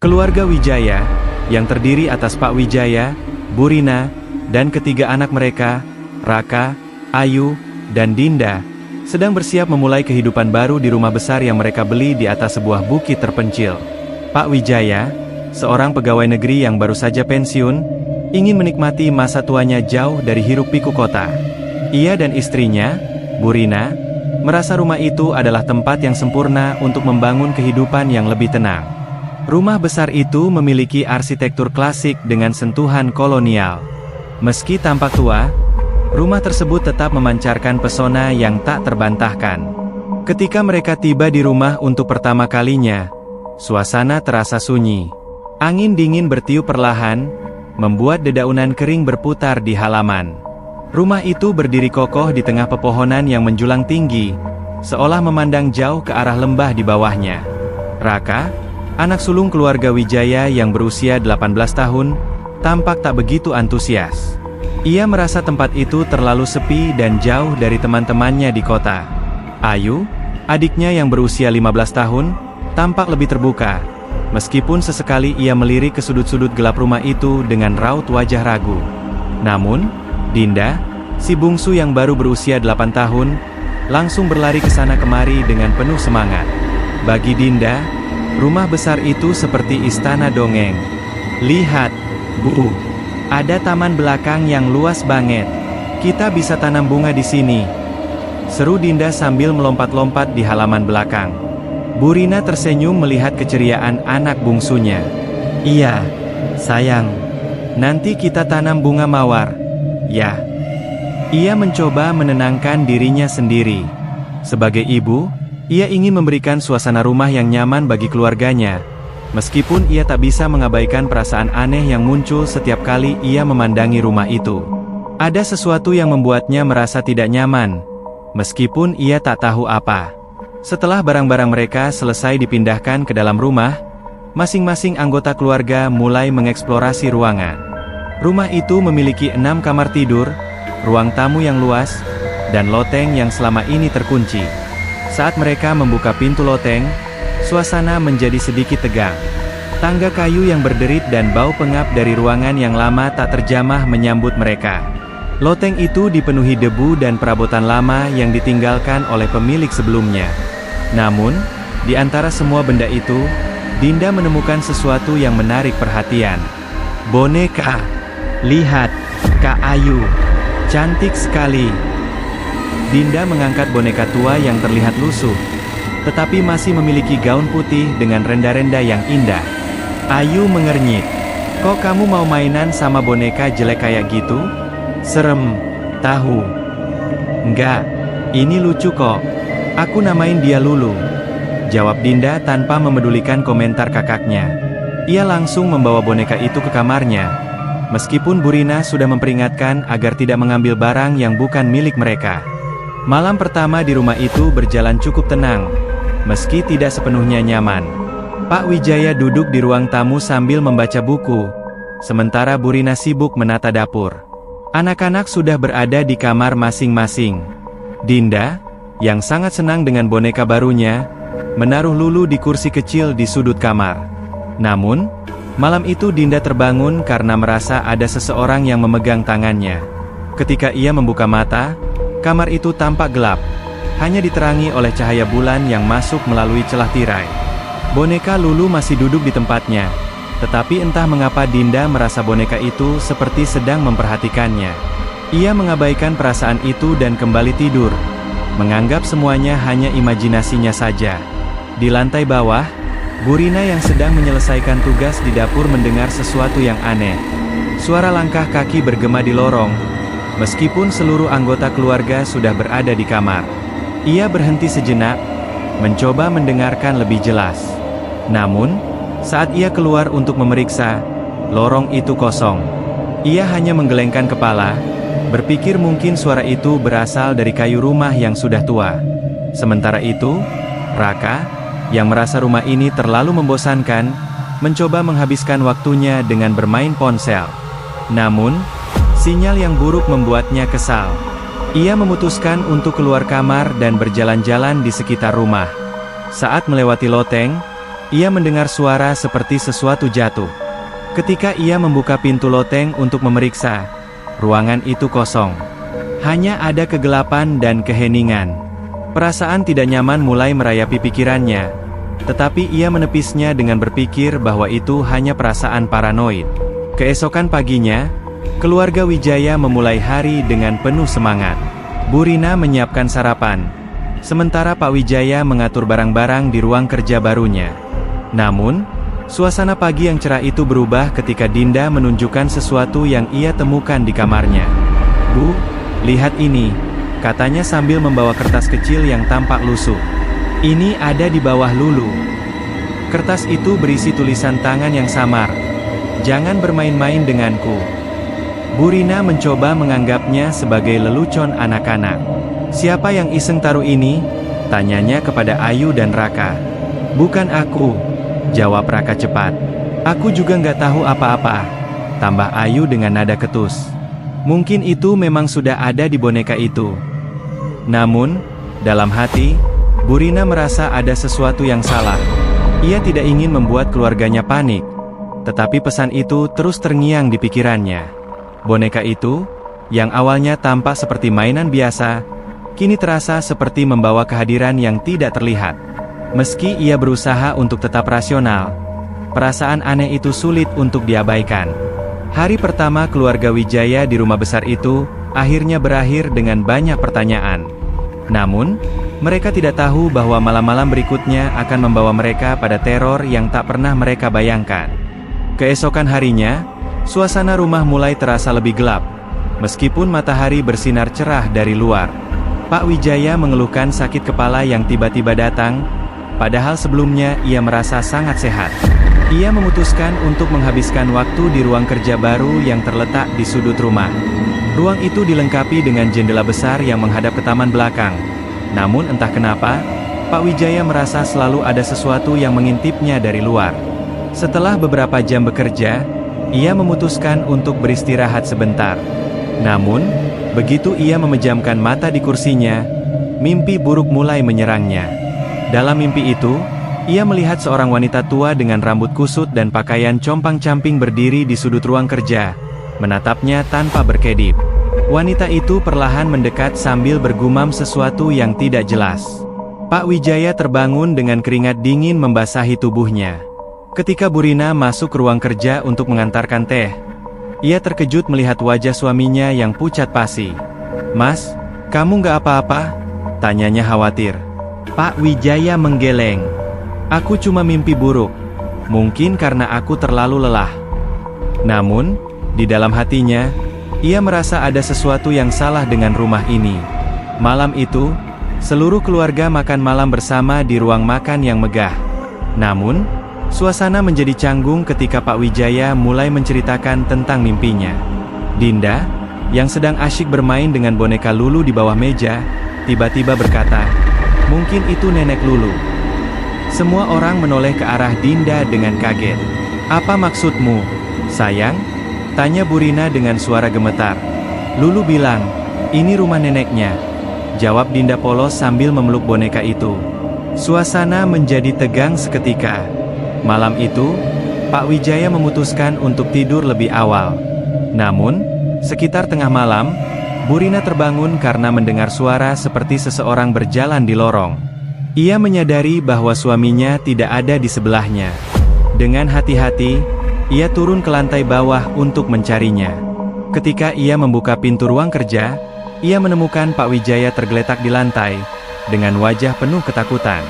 Keluarga Wijaya, yang terdiri atas Pak Wijaya, Bu Rina, dan ketiga anak mereka, Raka, Ayu, dan Dinda, sedang bersiap memulai kehidupan baru di rumah besar yang mereka beli di atas sebuah bukit terpencil. Pak Wijaya, seorang pegawai negeri yang baru saja pensiun, ingin menikmati masa tuanya jauh dari hiruk-pikuk kota. Ia dan istrinya, Bu Rina, merasa rumah itu adalah tempat yang sempurna untuk membangun kehidupan yang lebih tenang. Rumah besar itu memiliki arsitektur klasik dengan sentuhan kolonial. Meski tampak tua, rumah tersebut tetap memancarkan pesona yang tak terbantahkan. Ketika mereka tiba di rumah untuk pertama kalinya, suasana terasa sunyi. Angin dingin bertiup perlahan, membuat dedaunan kering berputar di halaman. Rumah itu berdiri kokoh di tengah pepohonan yang menjulang tinggi, seolah memandang jauh ke arah lembah di bawahnya. Raka, anak sulung keluarga Wijaya yang berusia 18 tahun, tampak tak begitu antusias. Ia merasa tempat itu terlalu sepi dan jauh dari teman-temannya di kota. Ayu, adiknya yang berusia 15 tahun, tampak lebih terbuka, meskipun sesekali ia melirik ke sudut-sudut gelap rumah itu dengan raut wajah ragu. Namun, Dinda, si bungsu yang baru berusia 8 tahun, langsung berlari ke sana kemari dengan penuh semangat. Bagi Dinda, rumah besar itu seperti istana dongeng. Lihat, Bu, ada taman belakang yang luas banget. Kita bisa tanam bunga di sini. Seru Dinda sambil melompat-lompat di halaman belakang. Bu Rina tersenyum melihat keceriaan anak bungsunya. Iya, sayang. Nanti kita tanam bunga mawar. Ya. Ia mencoba menenangkan dirinya sendiri. Sebagai ibu, ia ingin memberikan suasana rumah yang nyaman bagi keluarganya, meskipun ia tak bisa mengabaikan perasaan aneh yang muncul setiap kali ia memandangi rumah itu. Ada sesuatu yang membuatnya merasa tidak nyaman, meskipun ia tak tahu apa. Setelah barang-barang mereka selesai dipindahkan ke dalam rumah, masing-masing anggota keluarga mulai mengeksplorasi ruangan. Rumah itu memiliki 6 kamar tidur, ruang tamu yang luas, dan loteng yang selama ini terkunci. Saat mereka membuka pintu loteng, suasana menjadi sedikit tegang. Tangga kayu yang berderit dan bau pengap dari ruangan yang lama tak terjamah menyambut mereka. Loteng itu dipenuhi debu dan perabotan lama yang ditinggalkan oleh pemilik sebelumnya. Namun, di antara semua benda itu, Dinda menemukan sesuatu yang menarik perhatian. Boneka. Lihat, Kak Ayu. Cantik sekali. Dinda mengangkat boneka tua yang terlihat lusuh, tetapi masih memiliki gaun putih dengan renda-renda yang indah. Ayu mengernyit. Kok kamu mau mainan sama boneka jelek kayak gitu? Serem, tahu. Enggak, ini lucu kok. Aku namain dia Lulu. Jawab Dinda tanpa memedulikan komentar kakaknya. Ia langsung membawa boneka itu ke kamarnya. Meskipun Bu Rina sudah memperingatkan agar tidak mengambil barang yang bukan milik mereka. Malam pertama di rumah itu berjalan cukup tenang, meski tidak sepenuhnya nyaman. Pak Wijaya duduk di ruang tamu sambil membaca buku, sementara Bu Rina sibuk menata dapur. Anak-anak sudah berada di kamar masing-masing. Dinda, yang sangat senang dengan boneka barunya, menaruh Lulu di kursi kecil di sudut kamar. Namun, malam itu Dinda terbangun karena merasa ada seseorang yang memegang tangannya. Ketika ia membuka mata, kamar itu tampak gelap, hanya diterangi oleh cahaya bulan yang masuk melalui celah tirai. Boneka Lulu masih duduk di tempatnya, tetapi entah mengapa Dinda merasa boneka itu seperti sedang memperhatikannya. Ia mengabaikan perasaan itu dan kembali tidur, menganggap semuanya hanya imajinasinya saja. Di lantai bawah, Bu Rina yang sedang menyelesaikan tugas di dapur mendengar sesuatu yang aneh. Suara langkah kaki bergema di lorong, meskipun seluruh anggota keluarga sudah berada di kamar. Ia berhenti sejenak, mencoba mendengarkan lebih jelas. Namun, saat ia keluar untuk memeriksa, lorong itu kosong. Ia hanya menggelengkan kepala, berpikir mungkin suara itu berasal dari kayu rumah yang sudah tua. Sementara itu, Raka, yang merasa rumah ini terlalu membosankan, mencoba menghabiskan waktunya dengan bermain ponsel. Namun, sinyal yang buruk membuatnya kesal. Ia memutuskan untuk keluar kamar dan berjalan-jalan di sekitar rumah. Saat melewati loteng, ia mendengar suara seperti sesuatu jatuh. Ketika ia membuka pintu loteng untuk memeriksa, ruangan itu kosong. Hanya ada kegelapan dan keheningan. Perasaan tidak nyaman mulai merayapi pikirannya, tetapi ia menepisnya dengan berpikir bahwa itu hanya perasaan paranoid. Keesokan paginya, keluarga Wijaya memulai hari dengan penuh semangat. Bu Rina menyiapkan sarapan, sementara Pak Wijaya mengatur barang-barang di ruang kerja barunya. Namun, suasana pagi yang cerah itu berubah ketika Dinda menunjukkan sesuatu yang ia temukan di kamarnya. "Bu, lihat ini," katanya sambil membawa kertas kecil yang tampak lusuh. "Ini ada di bawah Lulu." Kertas itu berisi tulisan tangan yang samar. "Jangan bermain-main denganku." Bu Rina mencoba menganggapnya sebagai lelucon anak-anak. "Siapa yang iseng taruh ini?" tanyanya kepada Ayu dan Raka. "Bukan aku," jawab Raka cepat. "Aku juga nggak tahu apa-apa," tambah Ayu dengan nada ketus. Mungkin itu memang sudah ada di boneka itu. Namun, dalam hati, Bu Rina merasa ada sesuatu yang salah. Ia tidak ingin membuat keluarganya panik, tetapi pesan itu terus terngiang di pikirannya. Boneka itu, yang awalnya tampak seperti mainan biasa, kini terasa seperti membawa kehadiran yang tidak terlihat. Meski ia berusaha untuk tetap rasional, perasaan aneh itu sulit untuk diabaikan. Hari pertama keluarga Wijaya di rumah besar itu, akhirnya berakhir dengan banyak pertanyaan. Namun, mereka tidak tahu bahwa malam-malam berikutnya akan membawa mereka pada teror yang tak pernah mereka bayangkan. Keesokan harinya, suasana rumah mulai terasa lebih gelap, meskipun matahari bersinar cerah dari luar. Pak Wijaya mengeluhkan sakit kepala yang tiba-tiba datang, padahal sebelumnya ia merasa sangat sehat. Ia memutuskan untuk menghabiskan waktu di ruang kerja baru yang terletak di sudut rumah. Ruang itu dilengkapi dengan jendela besar yang menghadap ke taman belakang. Namun entah kenapa, Pak Wijaya merasa selalu ada sesuatu yang mengintipnya dari luar. Setelah beberapa jam bekerja, ia memutuskan untuk beristirahat sebentar. Namun, begitu ia memejamkan mata di kursinya, mimpi buruk mulai menyerangnya. Dalam mimpi itu, ia melihat seorang wanita tua dengan rambut kusut dan pakaian compang-camping berdiri di sudut ruang kerja, menatapnya tanpa berkedip. Wanita itu perlahan mendekat sambil bergumam sesuatu yang tidak jelas. Pak Wijaya terbangun dengan keringat dingin membasahi tubuhnya. Ketika Bu Rina masuk ke ruang kerja untuk mengantarkan teh, ia terkejut melihat wajah suaminya yang pucat pasi. "Mas, kamu nggak apa-apa?" tanyanya khawatir. Pak Wijaya menggeleng. "Aku cuma mimpi buruk. Mungkin karena aku terlalu lelah." Namun, di dalam hatinya, ia merasa ada sesuatu yang salah dengan rumah ini. Malam itu, seluruh keluarga makan malam bersama di ruang makan yang megah. Namun, suasana menjadi canggung ketika Pak Wijaya mulai menceritakan tentang mimpinya. Dinda, yang sedang asyik bermain dengan boneka Lulu di bawah meja, tiba-tiba berkata, "Mungkin itu nenek Lulu." Semua orang menoleh ke arah Dinda dengan kaget. "Apa maksudmu, sayang?" tanya Bu Rina dengan suara gemetar. "Lulu bilang, ini rumah neneknya," jawab Dinda polos sambil memeluk boneka itu. Suasana menjadi tegang seketika. Malam itu, Pak Wijaya memutuskan untuk tidur lebih awal. Namun, sekitar tengah malam, Bu Rina terbangun karena mendengar suara seperti seseorang berjalan di lorong. Ia menyadari bahwa suaminya tidak ada di sebelahnya. Dengan hati-hati, ia turun ke lantai bawah untuk mencarinya. Ketika ia membuka pintu ruang kerja, ia menemukan Pak Wijaya tergeletak di lantai, dengan wajah penuh ketakutan.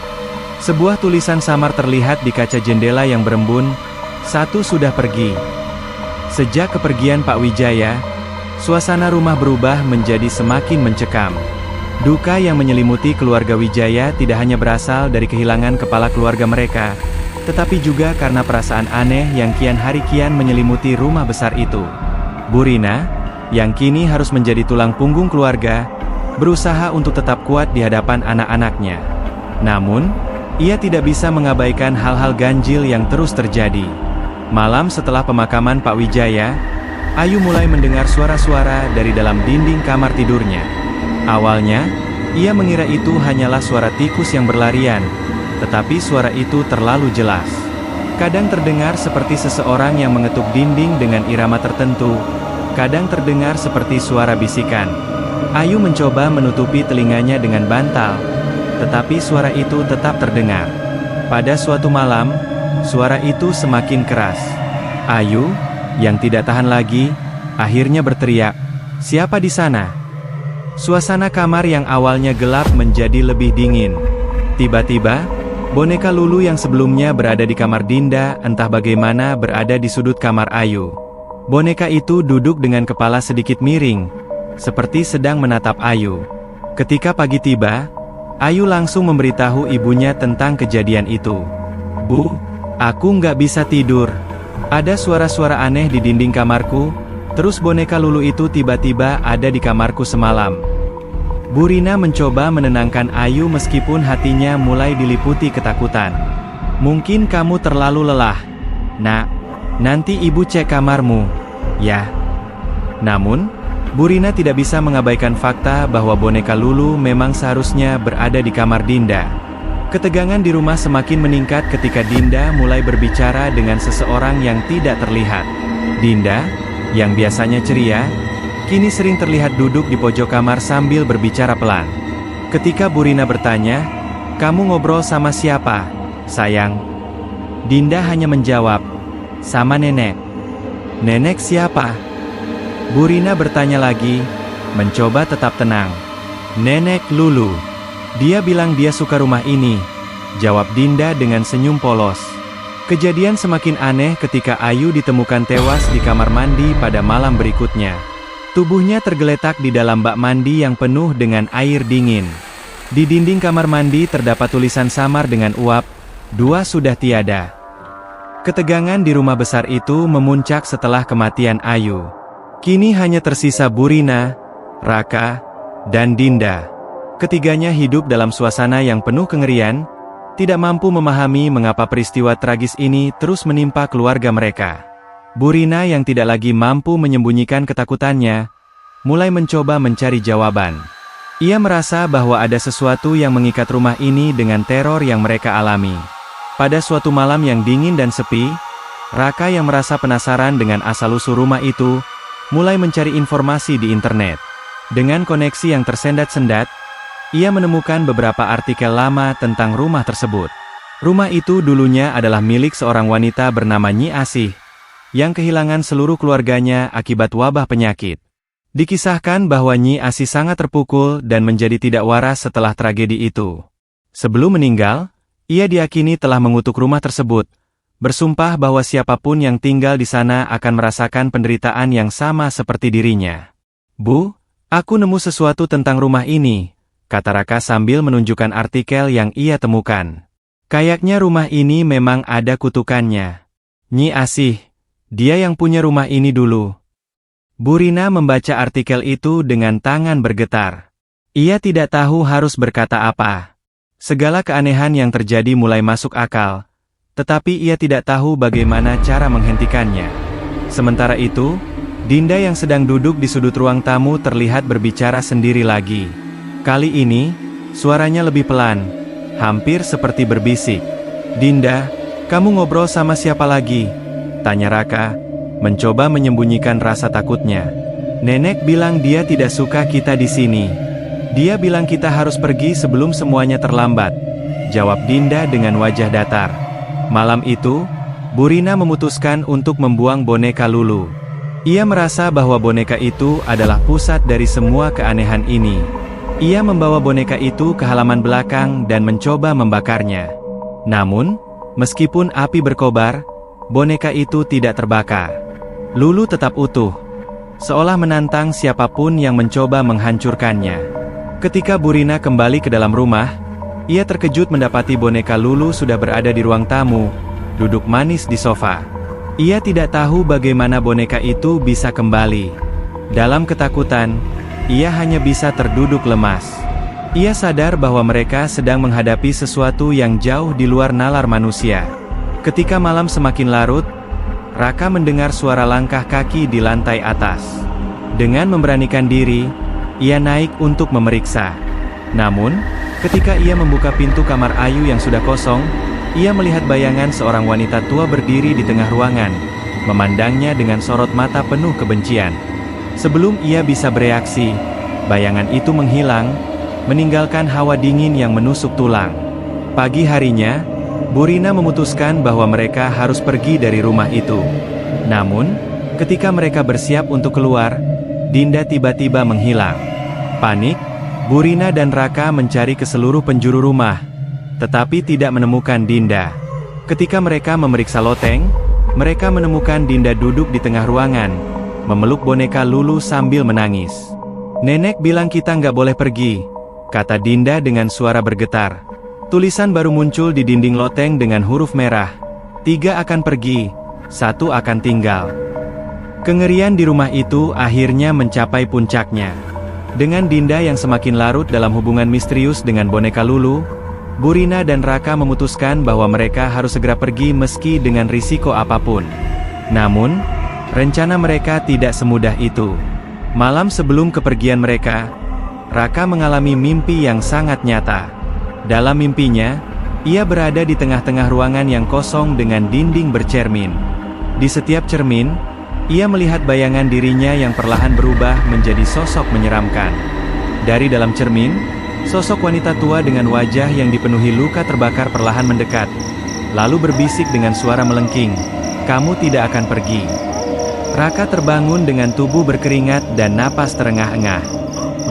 Sebuah tulisan samar terlihat di kaca jendela yang berembun, "Satu sudah pergi." Sejak kepergian Pak Wijaya, suasana rumah berubah menjadi semakin mencekam. Duka yang menyelimuti keluarga Wijaya tidak hanya berasal dari kehilangan kepala keluarga mereka, tetapi juga karena perasaan aneh yang kian hari kian menyelimuti rumah besar itu. Bu Rina, yang kini harus menjadi tulang punggung keluarga, berusaha untuk tetap kuat di hadapan anak-anaknya. Namun, ia tidak bisa mengabaikan hal-hal ganjil yang terus terjadi. Malam setelah pemakaman Pak Wijaya, Ayu mulai mendengar suara-suara dari dalam dinding kamar tidurnya. Awalnya, ia mengira itu hanyalah suara tikus yang berlarian, tetapi suara itu terlalu jelas. Kadang terdengar seperti seseorang yang mengetuk dinding dengan irama tertentu, kadang terdengar seperti suara bisikan. Ayu mencoba menutupi telinganya dengan bantal, tetapi suara itu tetap terdengar. Pada suatu malam, suara itu semakin keras. Ayu, yang tidak tahan lagi, akhirnya berteriak, "Siapa di sana?" Suasana kamar yang awalnya gelap menjadi lebih dingin. Tiba-tiba, boneka Lulu yang sebelumnya berada di kamar Dinda entah bagaimana berada di sudut kamar Ayu. Boneka itu duduk dengan kepala sedikit miring, seperti sedang menatap Ayu. Ketika pagi tiba, Ayu langsung memberitahu ibunya tentang kejadian itu. "Bu, aku nggak bisa tidur. Ada suara-suara aneh di dinding kamarku, terus boneka Lulu itu tiba-tiba ada di kamarku semalam." Bu Rina mencoba menenangkan Ayu meskipun hatinya mulai diliputi ketakutan. "Mungkin kamu terlalu lelah, Nak. Nanti ibu cek kamarmu, ya." Namun, Bu Rina tidak bisa mengabaikan fakta bahwa boneka Lulu memang seharusnya berada di kamar Dinda. Ketegangan di rumah semakin meningkat ketika Dinda mulai berbicara dengan seseorang yang tidak terlihat. Dinda, yang biasanya ceria, kini sering terlihat duduk di pojok kamar sambil berbicara pelan. Ketika Bu Rina bertanya, "Kamu ngobrol sama siapa, sayang?" Dinda hanya menjawab, "Sama nenek." "Nenek siapa?" Bu Rina bertanya lagi, mencoba tetap tenang. "Nenek Lulu. Dia bilang dia suka rumah ini," jawab Dinda dengan senyum polos. Kejadian semakin aneh ketika Ayu ditemukan tewas di kamar mandi pada malam berikutnya. Tubuhnya tergeletak di dalam bak mandi yang penuh dengan air dingin. Di dinding kamar mandi terdapat tulisan samar dengan uap, "2 sudah tiada." Ketegangan di rumah besar itu memuncak setelah kematian Ayu. Kini hanya tersisa Bu Rina, Raka, dan Dinda. Ketiganya hidup dalam suasana yang penuh kengerian, tidak mampu memahami mengapa peristiwa tragis ini terus menimpa keluarga mereka. Bu Rina yang tidak lagi mampu menyembunyikan ketakutannya, mulai mencoba mencari jawaban. Ia merasa bahwa ada sesuatu yang mengikat rumah ini dengan teror yang mereka alami. Pada suatu malam yang dingin dan sepi, Raka yang merasa penasaran dengan asal-usul rumah itu, mulai mencari informasi di internet. Dengan koneksi yang tersendat-sendat, ia menemukan beberapa artikel lama tentang rumah tersebut. Rumah itu dulunya adalah milik seorang wanita bernama Nyi Asih, yang kehilangan seluruh keluarganya akibat wabah penyakit. Dikisahkan bahwa Nyi Asih sangat terpukul dan menjadi tidak waras setelah tragedi itu. Sebelum meninggal, ia diyakini telah mengutuk rumah tersebut, bersumpah bahwa siapapun yang tinggal di sana akan merasakan penderitaan yang sama seperti dirinya. "Bu, aku nemu sesuatu tentang rumah ini," kata Raka sambil menunjukkan artikel yang ia temukan. "Kayaknya rumah ini memang ada kutukannya. Nyi Asih, dia yang punya rumah ini dulu." Bu Rina membaca artikel itu dengan tangan bergetar. Ia tidak tahu harus berkata apa. Segala keanehan yang terjadi mulai masuk akal, tetapi ia tidak tahu bagaimana cara menghentikannya. Sementara itu, Dinda yang sedang duduk di sudut ruang tamu terlihat berbicara sendiri lagi. Kali ini, suaranya lebih pelan, hampir seperti berbisik. "Dinda, kamu ngobrol sama siapa lagi?" tanya Raka, mencoba menyembunyikan rasa takutnya. "Nenek bilang dia tidak suka kita di sini. Dia bilang kita harus pergi sebelum semuanya terlambat," jawab Dinda dengan wajah datar. Malam itu, Bu Rina memutuskan untuk membuang boneka Lulu. Ia merasa bahwa boneka itu adalah pusat dari semua keanehan ini. Ia membawa boneka itu ke halaman belakang dan mencoba membakarnya. Namun, meskipun api berkobar, boneka itu tidak terbakar. Lulu tetap utuh, seolah menantang siapapun yang mencoba menghancurkannya. Ketika Bu Rina kembali ke dalam rumah, ia terkejut mendapati boneka Lulu sudah berada di ruang tamu, duduk manis di sofa. Ia tidak tahu bagaimana boneka itu bisa kembali. Dalam ketakutan, ia hanya bisa terduduk lemas. Ia sadar bahwa mereka sedang menghadapi sesuatu yang jauh di luar nalar manusia. Ketika malam semakin larut, Raka mendengar suara langkah kaki di lantai atas. Dengan memberanikan diri, ia naik untuk memeriksa. Namun, ketika ia membuka pintu kamar Ayu yang sudah kosong, ia melihat bayangan seorang wanita tua berdiri di tengah ruangan, memandangnya dengan sorot mata penuh kebencian. Sebelum ia bisa bereaksi, bayangan itu menghilang, meninggalkan hawa dingin yang menusuk tulang. Pagi harinya, Burina memutuskan bahwa mereka harus pergi dari rumah itu. Namun, ketika mereka bersiap untuk keluar, Dinda tiba-tiba menghilang. Panik, Burina dan Raka mencari ke seluruh penjuru rumah, tetapi tidak menemukan Dinda. Ketika mereka memeriksa loteng, mereka menemukan Dinda duduk di tengah ruangan, memeluk boneka Lulu sambil menangis. "Nenek bilang kita nggak boleh pergi," kata Dinda dengan suara bergetar. Tulisan baru muncul di dinding loteng dengan huruf merah. 3 akan pergi, 1 akan tinggal. Kengerian di rumah itu akhirnya mencapai puncaknya. Dengan Dinda yang semakin larut dalam hubungan misterius dengan boneka Lulu, Burina dan Raka memutuskan bahwa mereka harus segera pergi meski dengan risiko apapun. Namun, rencana mereka tidak semudah itu. Malam sebelum kepergian mereka, Raka mengalami mimpi yang sangat nyata. Dalam mimpinya, ia berada di tengah-tengah ruangan yang kosong dengan dinding bercermin. Di setiap cermin, ia melihat bayangan dirinya yang perlahan berubah menjadi sosok menyeramkan. Dari dalam cermin, sosok wanita tua dengan wajah yang dipenuhi luka terbakar perlahan mendekat, lalu berbisik dengan suara melengking, "Kamu tidak akan pergi." Raka terbangun dengan tubuh berkeringat dan napas terengah-engah.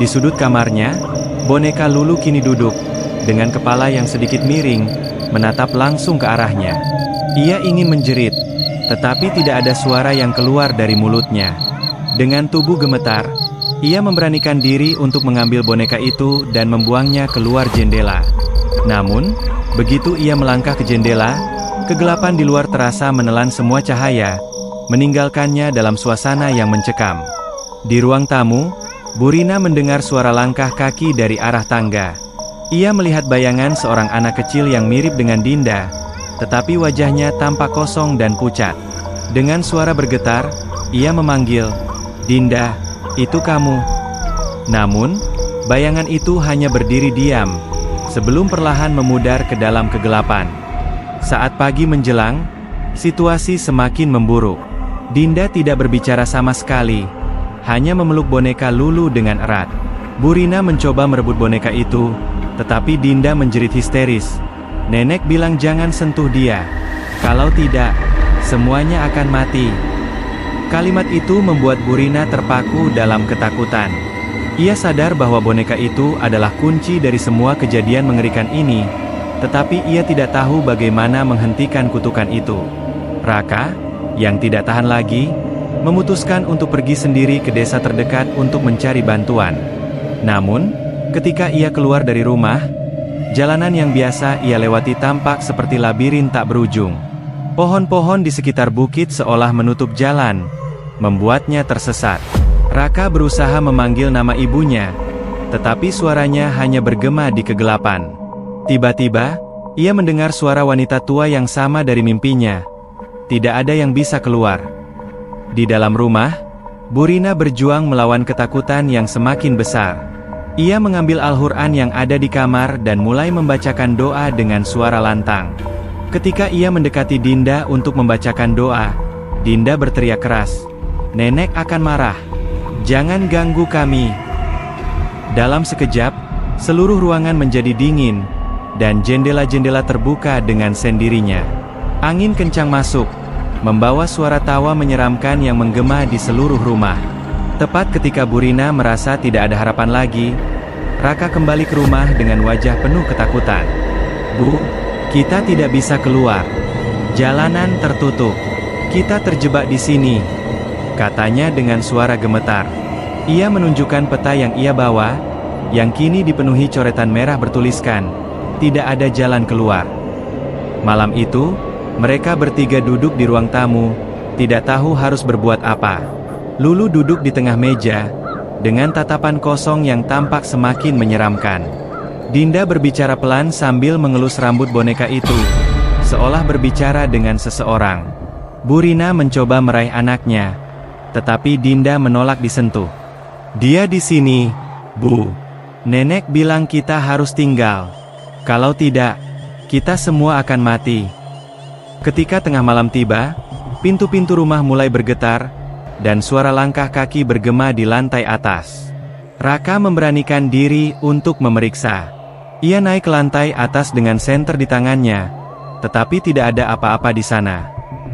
Di sudut kamarnya, boneka Lulu kini duduk, dengan kepala yang sedikit miring, menatap langsung ke arahnya. Ia ingin menjerit, tetapi tidak ada suara yang keluar dari mulutnya. Dengan tubuh gemetar, ia memberanikan diri untuk mengambil boneka itu dan membuangnya keluar jendela. Namun, begitu ia melangkah ke jendela, kegelapan di luar terasa menelan semua cahaya, meninggalkannya dalam suasana yang mencekam. Di ruang tamu, Burina mendengar suara langkah kaki dari arah tangga. Ia melihat bayangan seorang anak kecil yang mirip dengan Dinda, tetapi wajahnya tampak kosong dan pucat. Dengan suara bergetar, ia memanggil, "Dinda, itu kamu?" Namun, bayangan itu hanya berdiri diam, sebelum perlahan memudar ke dalam kegelapan. Saat pagi menjelang, situasi semakin memburuk. Dinda tidak berbicara sama sekali, hanya memeluk boneka Lulu dengan erat. Burina mencoba merebut boneka itu, tetapi Dinda menjerit histeris, "Nenek bilang jangan sentuh dia. Kalau tidak, semuanya akan mati." Kalimat itu membuat Burina terpaku dalam ketakutan. Ia sadar bahwa boneka itu adalah kunci dari semua kejadian mengerikan ini, tetapi ia tidak tahu bagaimana menghentikan kutukan itu. Raka, yang tidak tahan lagi, memutuskan untuk pergi sendiri ke desa terdekat untuk mencari bantuan. Namun, ketika ia keluar dari rumah, jalanan yang biasa ia lewati tampak seperti labirin tak berujung. Pohon-pohon di sekitar bukit seolah menutup jalan, membuatnya tersesat. Raka berusaha memanggil nama ibunya, tetapi suaranya hanya bergema di kegelapan. Tiba-tiba, ia mendengar suara wanita tua yang sama dari mimpinya. Tidak ada yang bisa keluar. Di dalam rumah, Burina berjuang melawan ketakutan yang semakin besar. Ia mengambil Al-Quran yang ada di kamar dan mulai membacakan doa dengan suara lantang. Ketika ia mendekati Dinda untuk membacakan doa, Dinda berteriak keras, "Nenek akan marah. Jangan ganggu kami." Dalam sekejap, seluruh ruangan menjadi dingin, dan jendela-jendela terbuka dengan sendirinya. Angin kencang masuk, membawa suara tawa menyeramkan yang menggema di seluruh rumah. Tepat ketika Burina merasa tidak ada harapan lagi, Raka kembali ke rumah dengan wajah penuh ketakutan. "Bu, kita tidak bisa keluar. Jalanan tertutup. Kita terjebak di sini," katanya dengan suara gemetar. Ia menunjukkan peta yang ia bawa, yang kini dipenuhi coretan merah bertuliskan, "Tidak ada jalan keluar." Malam itu, mereka bertiga duduk di ruang tamu, tidak tahu harus berbuat apa. Lulu duduk di tengah meja, dengan tatapan kosong yang tampak semakin menyeramkan. Dinda berbicara pelan sambil mengelus rambut boneka itu, seolah berbicara dengan seseorang. Burina mencoba meraih anaknya, tetapi Dinda menolak disentuh. "Dia di sini, Bu. Nenek bilang kita harus tinggal. Kalau tidak, kita semua akan mati. Ketika tengah malam tiba, pintu-pintu rumah mulai bergetar, dan suara langkah kaki bergema di lantai atas. Raka memberanikan diri untuk memeriksa. Ia naik ke lantai atas dengan senter di tangannya, tetapi tidak ada apa-apa di sana.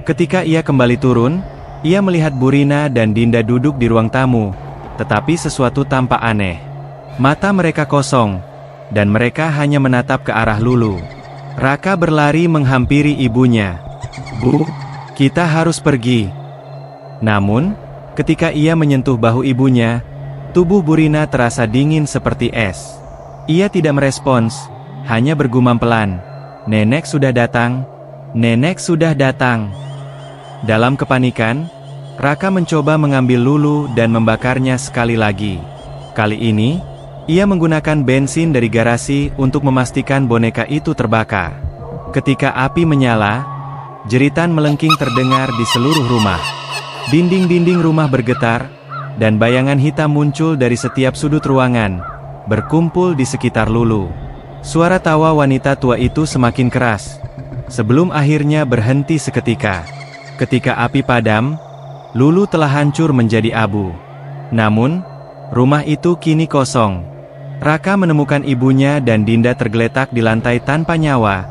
Ketika ia kembali turun, ia melihat Burina dan Dinda duduk di ruang tamu, tetapi sesuatu tampak aneh. Mata mereka kosong, dan mereka hanya menatap ke arah Lulu. Raka berlari menghampiri ibunya. "Bu, kita harus pergi." Namun, ketika ia menyentuh bahu ibunya, tubuh Burina terasa dingin seperti es. Ia tidak merespons, hanya bergumam pelan, "Nenek sudah datang, nenek sudah datang." Dalam kepanikan, Raka mencoba mengambil Lulu dan membakarnya sekali lagi. Kali ini, ia menggunakan bensin dari garasi untuk memastikan boneka itu terbakar. Ketika api menyala, jeritan melengking terdengar di seluruh rumah. Dinding-dinding rumah bergetar, dan bayangan hitam muncul dari setiap sudut ruangan, berkumpul di sekitar Lulu. Suara tawa wanita tua itu semakin keras, sebelum akhirnya berhenti seketika. Ketika api padam, Lulu telah hancur menjadi abu. Namun, rumah itu kini kosong. Raka menemukan ibunya dan Dinda tergeletak di lantai tanpa nyawa,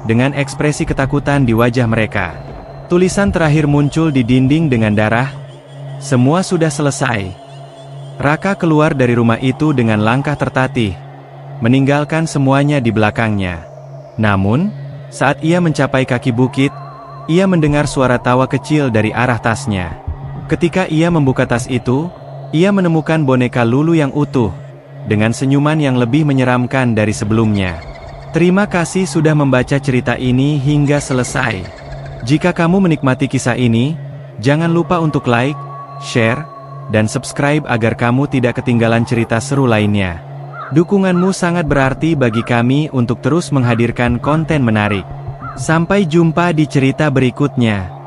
dengan ekspresi ketakutan di wajah mereka. Tulisan terakhir muncul di dinding dengan darah, "Semua sudah selesai." Raka keluar dari rumah itu dengan langkah tertatih, meninggalkan semuanya di belakangnya. Namun, saat ia mencapai kaki bukit, ia mendengar suara tawa kecil dari arah tasnya. Ketika ia membuka tas itu, ia menemukan boneka Lulu yang utuh, dengan senyuman yang lebih menyeramkan dari sebelumnya. Terima kasih sudah membaca cerita ini hingga selesai. Jika kamu menikmati kisah ini, jangan lupa untuk like, share, dan subscribe agar kamu tidak ketinggalan cerita seru lainnya. Dukunganmu sangat berarti bagi kami untuk terus menghadirkan konten menarik. Sampai jumpa di cerita berikutnya.